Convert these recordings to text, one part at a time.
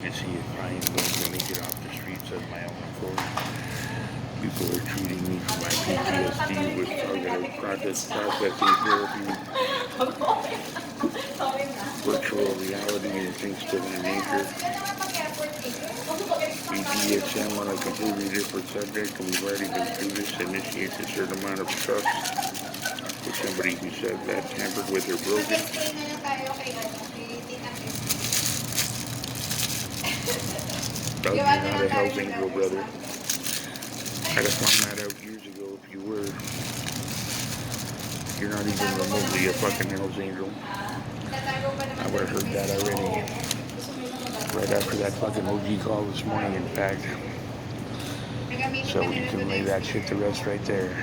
You see if I am going to make it off the streets of my own accord. People are treating me for my PTSD with processing therapy, virtual reality, and things to that nature. BDSM on a completely different subject, and we've already been through this, initiates a certain amount of trust with somebody who says that tampered with or broken. Doug, you're not a Hell's Angel, brother. I'd have found that out years ago if you were. You're not even remotely a fucking Hell's Angel. I would have heard that already. Right after that fucking OG call this morning, in fact. So you can lay that shit to rest right there.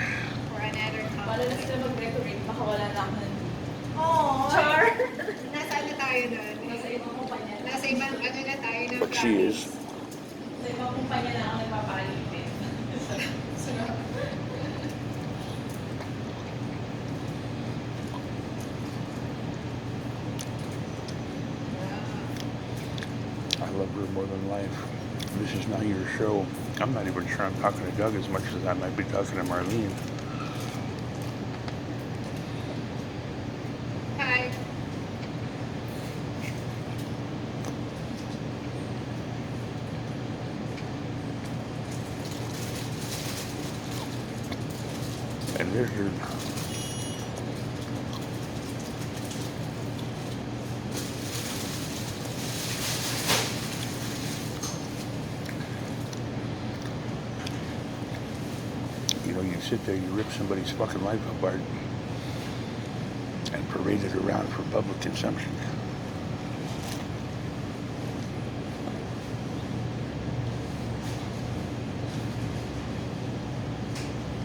But she is. I love her more than life. This is not your show. I'm not even sure I'm talking to Doug as much as I might be talking to Marlene. Hi. And there's your... You sit there, you rip somebody's fucking life apart and parade it around for public consumption.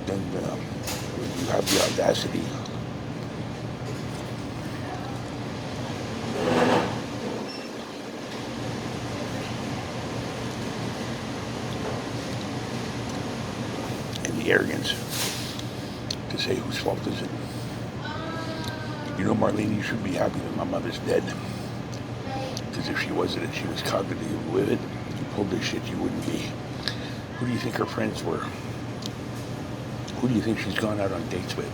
Then you have the audacity and the arrogance to say whose fault is it. Marlene, you should be happy that my mother's dead. Because if she wasn't and she was cognitively with it, you pulled this shit, you wouldn't be. Who do you think her friends were? Who do you think she's gone out on dates with?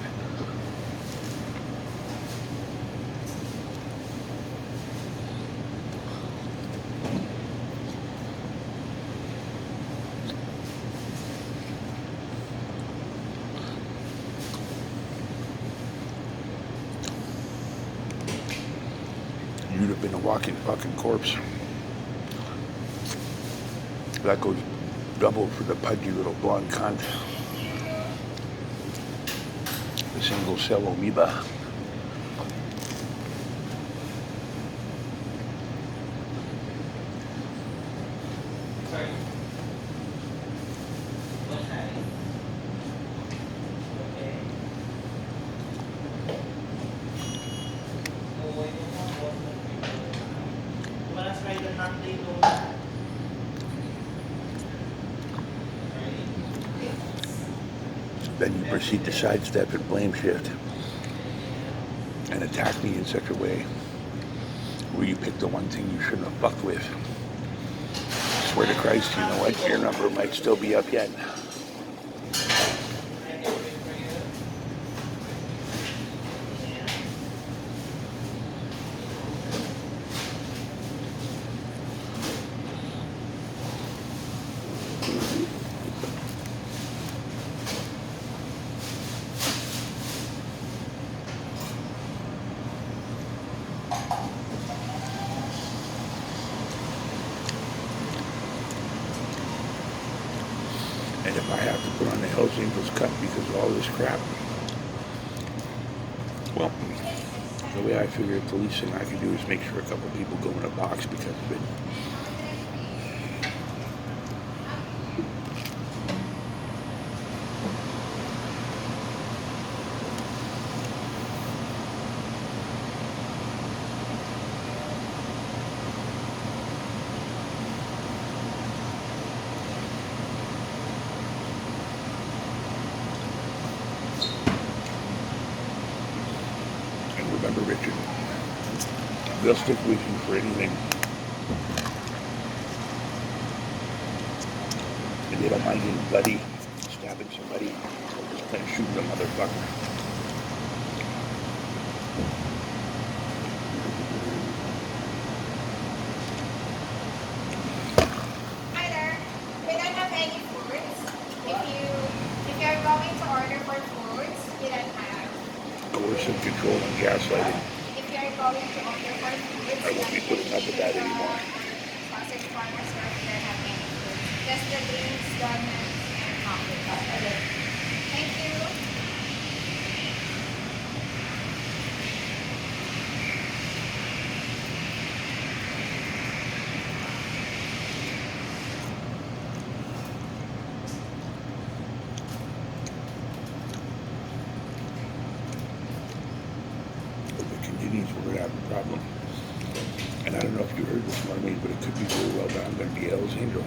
You'd have been a walking fucking corpse. That goes double for the pudgy little blonde cunt. The single cell amoeba. Then you proceed to sidestep and blame shift and attack me in such a way where you pick the one thing you shouldn't have fucked with. I swear to Christ, you know what? Your number might still be up yet. And if I have to put on the Hells Angels cut because of all this crap, well, the way I figure it, the least thing I can do is make sure a couple people go in a box because of it. Remember, Richard, they'll stick with you for anything. and they don't mind getting bloody, stabbing somebody, or just plain shooting a motherfucker. Hi there. We don't have any foods. If you're going to order for foods, we don't have. Coercive control and gaslighting. If you're going to order for foods, I won't be putting up with that anymore. sausage farmers store, we don't have any foods. Just the drinks, donuts, and coffee. Okay. Thank you. If it continues, we're going to have a problem. And I don't know if you heard this, Marlene, but it could be very well that I'm going to be Hell's Angel.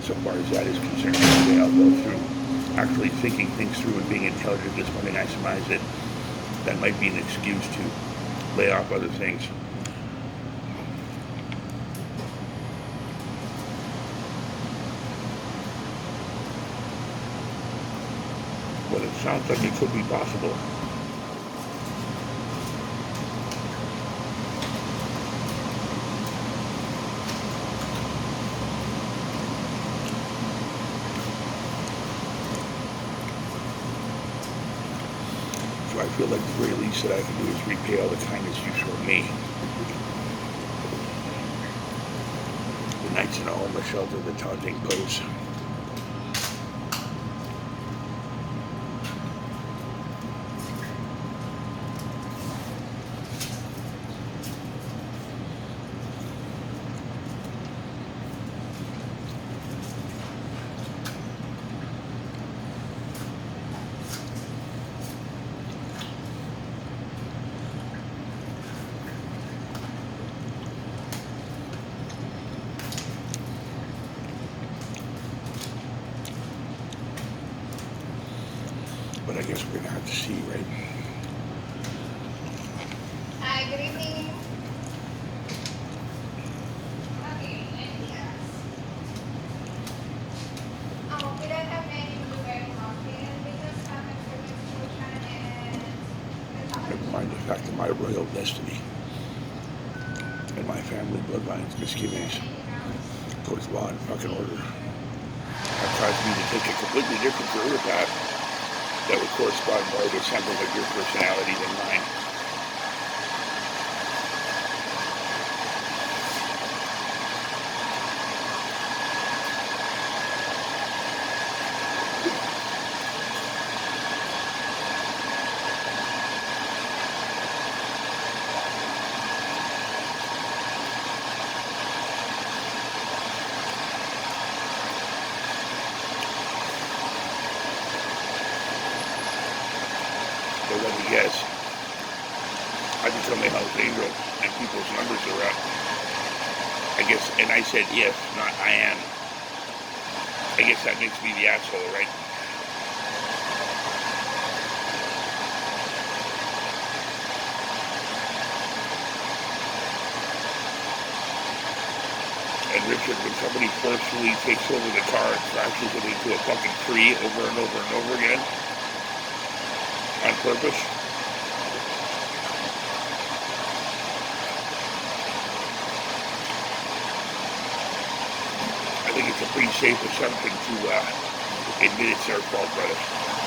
So far as that is concerned, today I'll go through actually thinking things through and being intelligent this morning. I surmise that that might be an excuse to lay off other things. But it sounds like it could be possible. So I feel like the very least that I can do is repay all the kindness you showed me. The nights in a homeless shelter, the taunting posts. But I guess we're going to have to see, right? Hi, good evening. Okay, anything else? We don't have any blueberry coffee because common fruit exclusion and Never mind the fact of my royal destiny and my family bloodline's misgivings towards law and fucking order have caused me to take a completely different career path that would correspond more to something of your personality than mine. So let me guess, I become a Hell's Angel and people's numbers are up. I guess, and I said if, not I am. I guess that makes me the asshole, right? And Richard, when somebody forcefully takes over the car and crashes it into a fucking tree over and over and over again, on purpose, I think it's a pretty safe assumption to admit it's their fault, brother.